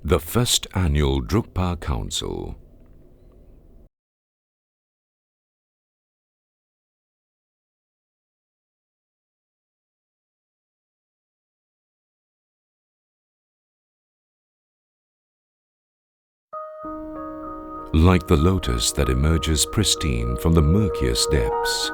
The First Annual Drukpa Council. Like the lotus that emerges pristine from the murkiest depths,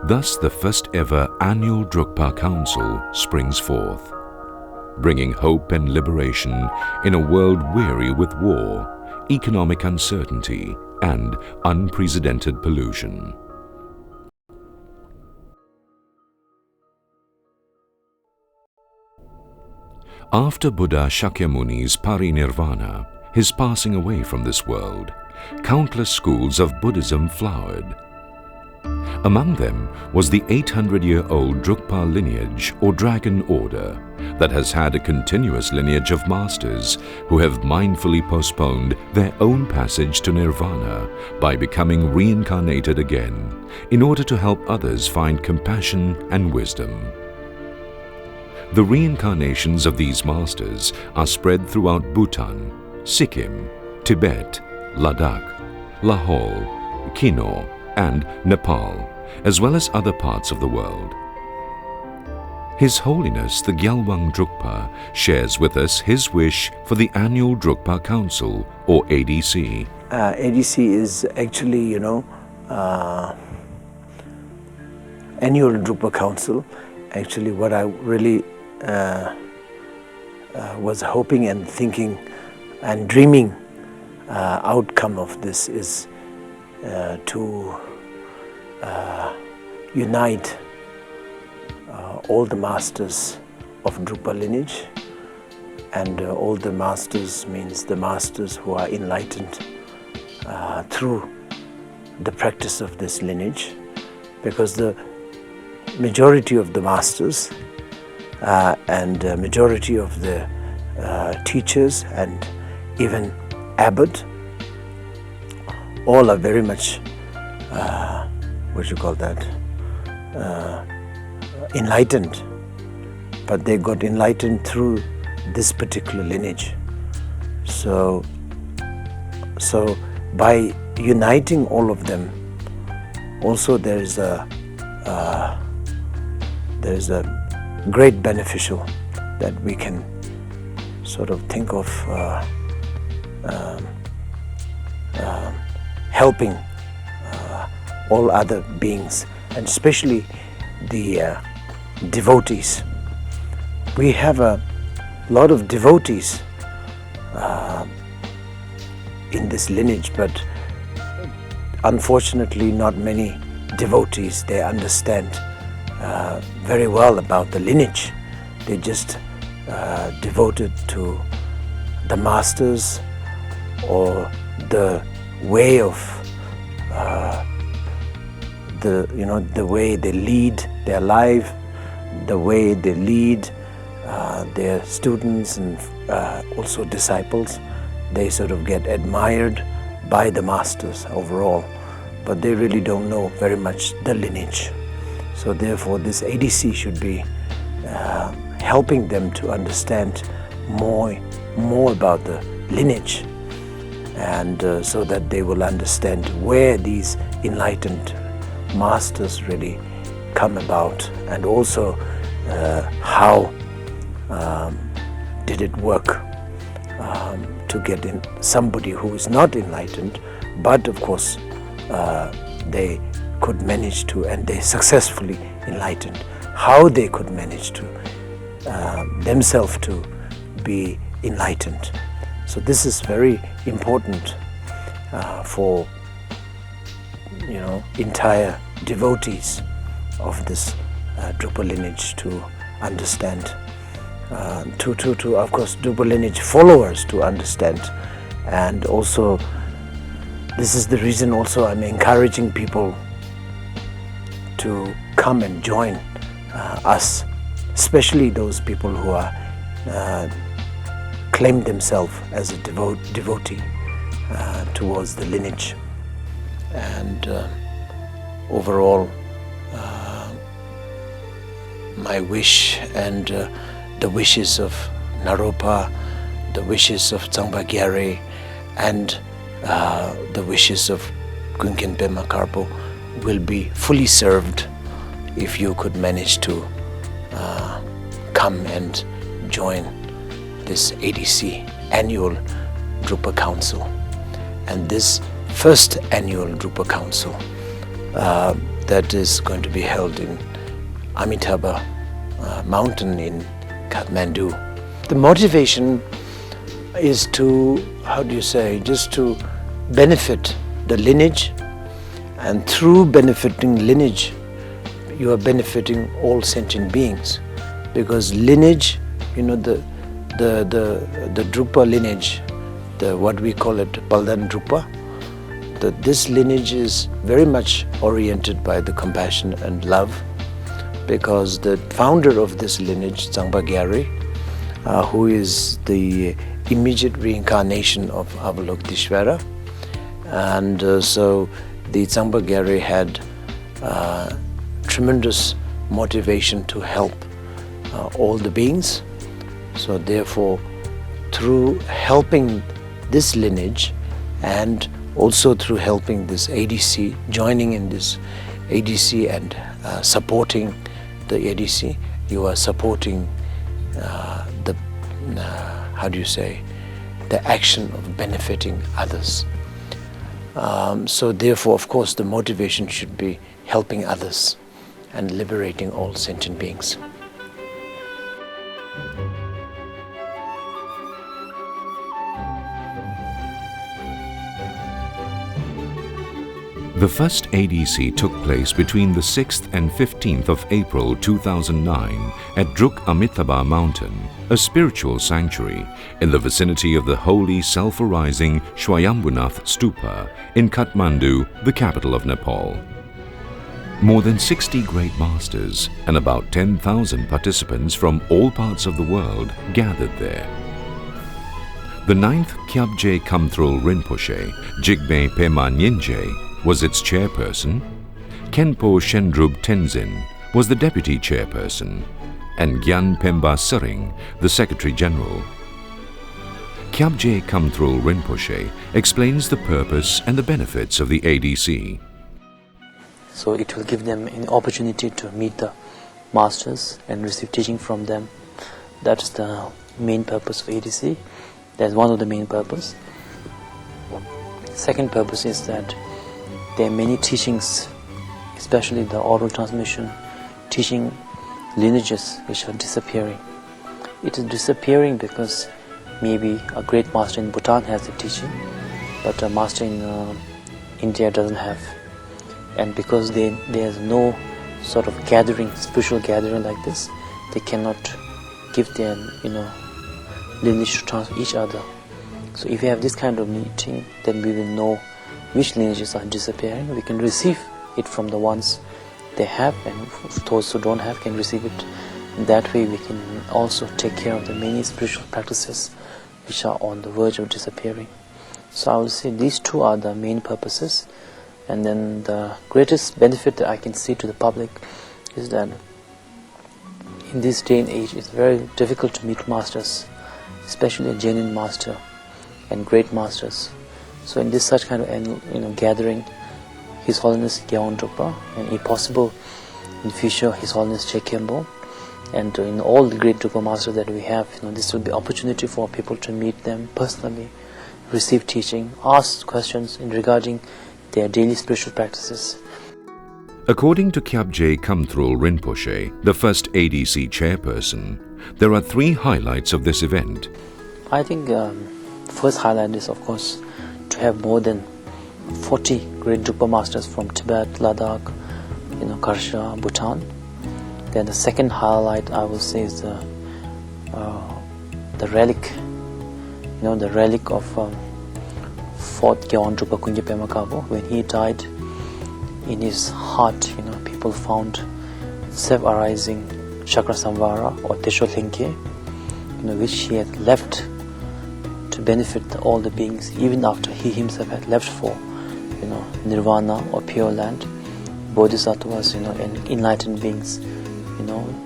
thus the first ever Annual Drukpa Council springs forth, bringing hope and liberation in a world weary with war, economic uncertainty, and unprecedented pollution. After Buddha Shakyamuni's parinirvana, his passing away from this world, countless schools of Buddhism flowered. Among them was the 800-year-old Drukpa Lineage or Dragon Order that has had a continuous lineage of masters who have mindfully postponed their own passage to Nirvana by becoming reincarnated again in order to help others find compassion and wisdom. The reincarnations of these masters are spread throughout Bhutan, Sikkim, Tibet, Ladakh, Lahaul, Kinnaur and Nepal, as well as other parts of the world. His Holiness the Gyalwang Drukpa shares with us his wish for the Annual Drukpa Council, or ADC. ADC is actually, Annual Drukpa Council. Actually, what I really was hoping and thinking and dreaming outcome of this is to unite all the masters of Drukpa lineage, and all the masters means the masters who are enlightened through the practice of this lineage, because the majority of the masters and majority of the teachers and even abbot, all are very much enlightened, but they got enlightened through this particular lineage. So by uniting all of them, also there is a great beneficial that we can sort of think of helping all other beings, and especially the devotees. We have a lot of devotees in this lineage, but unfortunately not many devotees, they understand very well about the lineage. They just devoted to the masters or the way of the way they lead their life, the way they lead their students and also disciples. They sort of get admired by the masters overall, but they really don't know very much the lineage. So therefore this ADC should be helping them to understand more about the lineage, and so that they will understand where these enlightened masters really come about, and also how did it work to get in somebody who is not enlightened, but of course they could manage to, and they successfully enlightened, how they could manage to themselves to be enlightened. So this is very important for entire devotees of this Drukpa lineage to understand, to of course Drukpa lineage followers to understand. And also this is the reason also I'm encouraging people to come and join us, especially those people who are claim themselves as a devotee towards the lineage. And overall, my wish and the wishes of Naropa, the wishes of Tsangpa Gyare and the wishes of Gunken Pema Karpo will be fully served if you could manage to come and join this ADC Annual Drukpa Council. And this First Annual Drukpa Council that is going to be held in Amitabha mountain in Kathmandu. The motivation is to, just to benefit the lineage, and through benefiting lineage, you are benefiting all sentient beings, because lineage, the Drukpa lineage, what we call it Paldan Drukpa, this lineage is very much oriented by the compassion and love, because the founder of this lineage, Tsangpa Gyare, who is the immediate reincarnation of Avalokiteshvara, and so the Tsangpa Gyare had tremendous motivation to help all the beings. So therefore, through helping this lineage and also through helping this ADC, joining in this ADC and supporting the ADC, you are supporting the action of benefiting others. So therefore, of course, the motivation should be helping others and liberating all sentient beings. The first ADC took place between the 6th and 15th of April 2009 at Druk Amitabha Mountain, a spiritual sanctuary in the vicinity of the holy self-arising Swayambhunath Stupa in Kathmandu, the capital of Nepal. More than 60 great masters and about 10,000 participants from all parts of the world gathered there. The 9th Kyabje Kamthrul Rinpoche, Jigme Pema Nyingje, was its chairperson. Khenpo Shendrub Tenzin was the deputy chairperson, and Gyan Pemba Sering, the secretary general. Kyabje Kamthrul Rinpoche explains the purpose and the benefits of the ADC. So it will give them an opportunity to meet the masters and receive teaching from them. That is the main purpose of ADC. That's one of the main purposes. Second purpose is that there are many teachings, especially the oral transmission, teaching lineages which are disappearing. It is disappearing because maybe a great master in Bhutan has the teaching, but a master in India doesn't have. And because there's no sort of gathering, spiritual gathering like this, they cannot give their lineage to transfer each other. So if we have this kind of meeting, then we will know which lineages are disappearing. We can receive it from the ones they have, and those who don't have can receive it. That way we can also take care of the many spiritual practices which are on the verge of disappearing. So I would say these two are the main purposes. And then the greatest benefit that I can see to the public is that in this day and age it's very difficult to meet masters, especially a genuine master and great masters. So in this such kind of gathering, His Holiness Gyawan Drukpa, and if possible in future His Holiness Chekhyambo, and in all the great Drukpa masters that we have, this will be opportunity for people to meet them personally, receive teaching, ask questions regarding their daily spiritual practices. According to Kyabje Kamthrul Rinpoche, the first ADC chairperson, there are 3 highlights of this event. I think first highlight is, of course, to have more than 40 great Drukpa masters from Tibet, Ladakh, Karsha, Bhutan. Then the second highlight I will say is the relic, the relic of 4th Gyawan Drukpa Kunja Pema Kabo. When he died, in his heart, people found self-arising Chakra Samvara or Tesho Linke, which he had left to benefit all the beings, even after he himself had left for Nirvana or Pure Land. Bodhisattvas, and enlightened beings,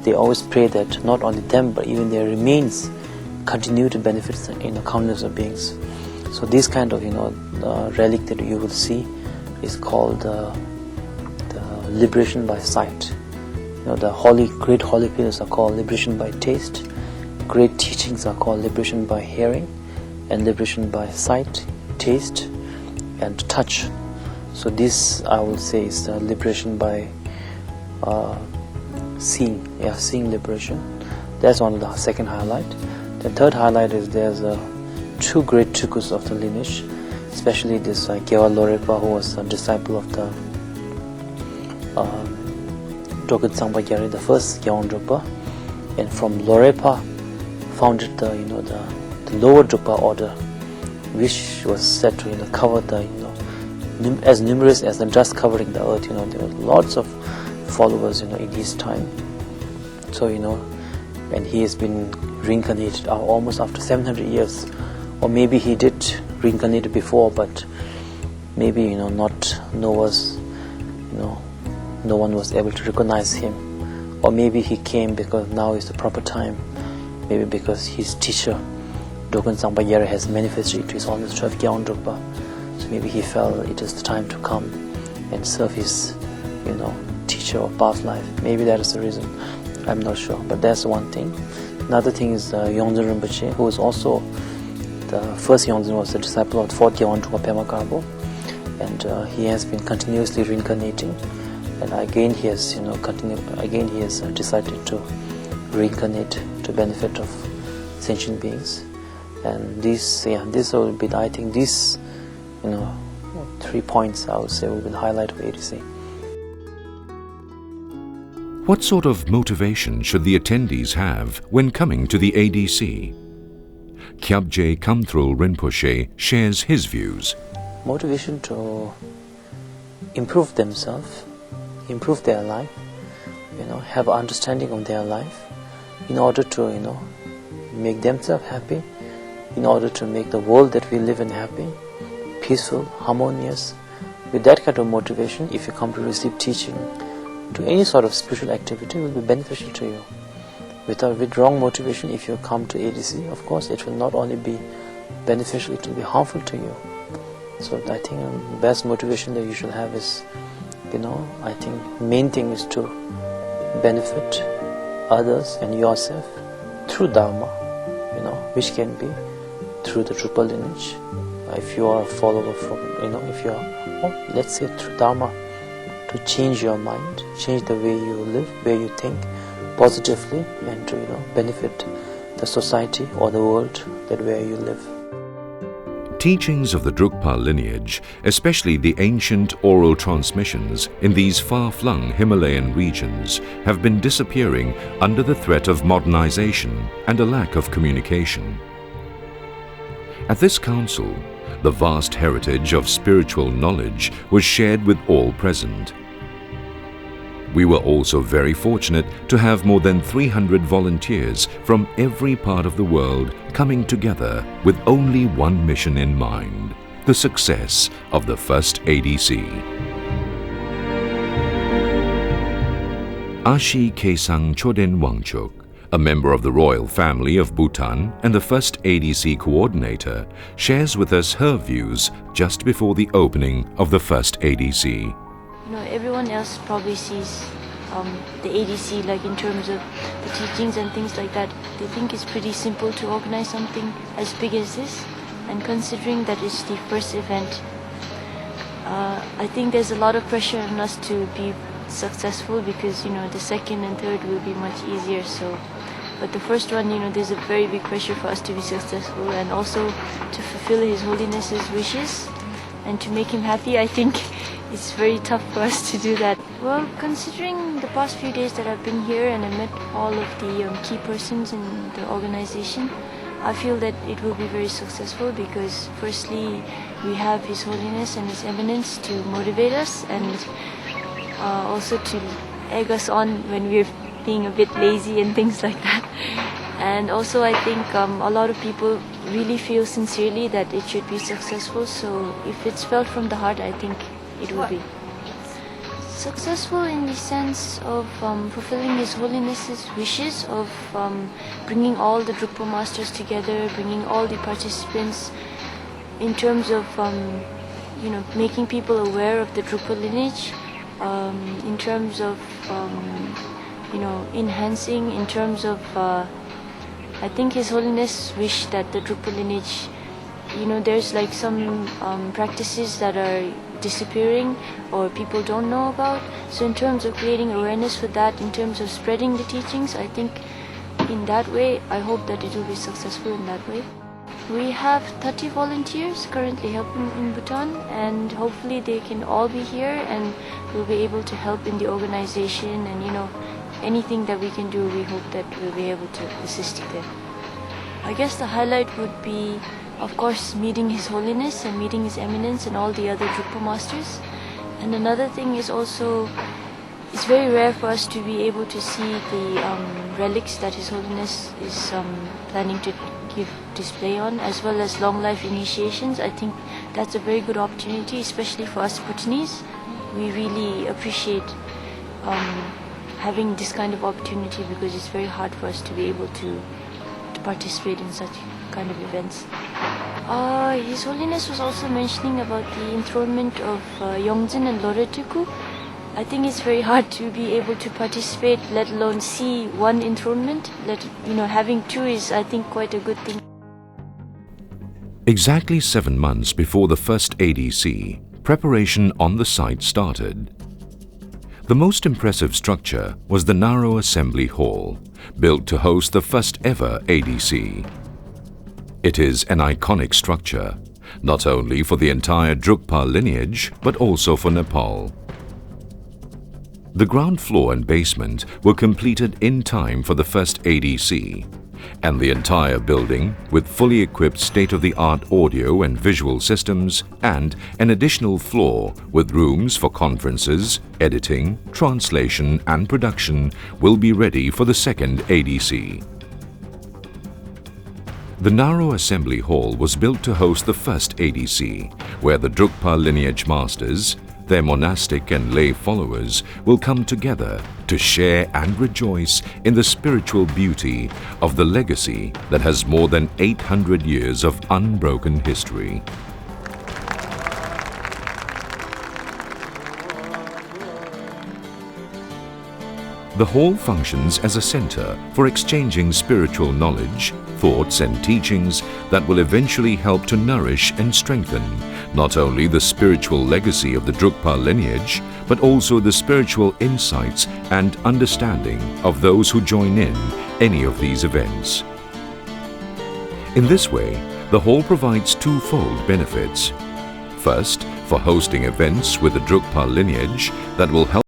they always pray that not only them but even their remains continue to benefit countless of beings. So this kind of relic that you will see is called the liberation by sight. The great holy pillars are called liberation by taste. Great teachings are called liberation by hearing, and liberation by sight, taste, and touch. So this, I will say, is liberation by seeing. Seeing liberation. That's one of the second highlight. The third highlight is there's two great Drukas of the lineage, especially this Gyewa Lorepa, who was a disciple of the Drukpa Council, the first Gyewan Drukpa, and from Lorepa founded the lower Drukpa order, which was said to cover the as numerous as the dust covering the earth. There were lots of followers in his time. So and he has been reincarnated almost after 700 years, or maybe he did reincarnate before, but maybe no one was able to recognize him, or maybe he came because now is the proper time, maybe because his teacher Dogen Sambayera has manifested to his Holiness 12 Gyewan Drukpa, so maybe he felt it is the time to come and serve his teacher of past life. Maybe that is the reason, I'm not sure, but that's one thing. Another thing is Yongdzin Rinpoche, who was also the first Yongdzin, was a disciple of the 4th Gyewan Drukpa Pema Karbo, and he has been continuously reincarnating, and again he has decided to reincarnate to benefit of sentient beings. And this will be, I think, these 3 points I would say will be the highlight of ADC. What sort of motivation should the attendees have when coming to the ADC? Kyabje Kamtrul Rinpoche shares his views. Motivation to improve themselves, improve their life, have understanding of their life, in order to make themselves happy, in order to make the world that we live in happy, peaceful, harmonious. With that kind of motivation, if you come to receive teaching, to any sort of spiritual activity, will be beneficial to you. With wrong motivation, if you come to ADC, of course it will not only be beneficial, it will be harmful to you. So I think the best motivation that you should have is, I think main thing is to benefit others and yourself through Dharma, which can be through the Drukpa lineage. If you are a follower from, if you are, let's say through Dharma, to change your mind, change the way you live, way you think positively, and to benefit the society or the world that where you live. Teachings of the Drukpa lineage, especially the ancient oral transmissions in these far-flung Himalayan regions, have been disappearing under the threat of modernization and a lack of communication. At this council, the vast heritage of spiritual knowledge was shared with all present. We were also very fortunate to have more than 300 volunteers from every part of the world coming together with only one mission in mind: the success of the first ADC. Ashi Kesang Choden Wangchuk, a member of the royal family of Bhutan and the first ADC coordinator, shares with us her views just before the opening of the first ADC. Everyone else probably sees the ADC like in terms of the teachings and things like that. They think it's pretty simple to organize something as big as this, and considering that it's the first event, I think there's a lot of pressure on us to be successful, because the second and third will be much easier. But the first one, there's a very big pressure for us to be successful, and also to fulfill His Holiness's wishes and to make him happy. I think it's very tough for us to do that. Well, considering the past few days that I've been here and I met all of the key persons in the organization, I feel that it will be very successful, because firstly we have His Holiness and His Eminence to motivate us, and also to egg us on when we're being a bit lazy and things like that. And also I think a lot of people really feel sincerely that it should be successful, so if it's felt from the heart, I think it will be. successful in the sense of fulfilling His Holiness's wishes of bringing all the Drukpa masters together, bringing all the participants in terms of making people aware of the Drukpa lineage, in terms of enhancing, in terms of I think His Holiness wished that the Drukpa lineage, there's like some practices that are disappearing or people don't know about. So in terms of creating awareness for that, in terms of spreading the teachings, I think in that way, I hope that it will be successful in that way. We have 30 volunteers currently helping in Bhutan, and hopefully they can all be here and we'll be able to help in the organization, and anything that we can do, we hope that we'll be able to assist there. I guess the highlight would be, of course, meeting His Holiness and meeting His Eminence and all the other Drukpa masters. And another thing is also, it's very rare for us to be able to see the relics that His Holiness is planning to give display on, as well as long life initiations. I think that's a very good opportunity, especially for us Bhutanese. We really appreciate having this kind of opportunity because it's very hard for us to be able to participate in such kind of events. His Holiness was also mentioning about the enthronement of Yongdzin and Loretuku. I think it's very hard to be able to participate, let alone see one enthronement. Having two is, I think, quite a good thing. Exactly 7 months before the first ADC, preparation on the site started. The most impressive structure was the narrow assembly hall, built to host the first ever ADC. It is an iconic structure, not only for the entire Drukpa lineage, but also for Nepal. The ground floor and basement were completed in time for the first ADC, and the entire building, with fully equipped state-of-the-art audio and visual systems, and an additional floor with rooms for conferences, editing, translation and production, will be ready for the second ADC. The narrow assembly hall was built to host the first ADC, where the Drukpa lineage masters, their monastic and lay followers, will come together to share and rejoice in the spiritual beauty of the legacy that has more than 800 years of unbroken history. The hall functions as a center for exchanging spiritual knowledge, thoughts and teachings that will eventually help to nourish and strengthen not only the spiritual legacy of the Drukpa lineage, but also the spiritual insights and understanding of those who join in any of these events. In this way, the hall provides twofold benefits. First, for hosting events with the Drukpa lineage that will help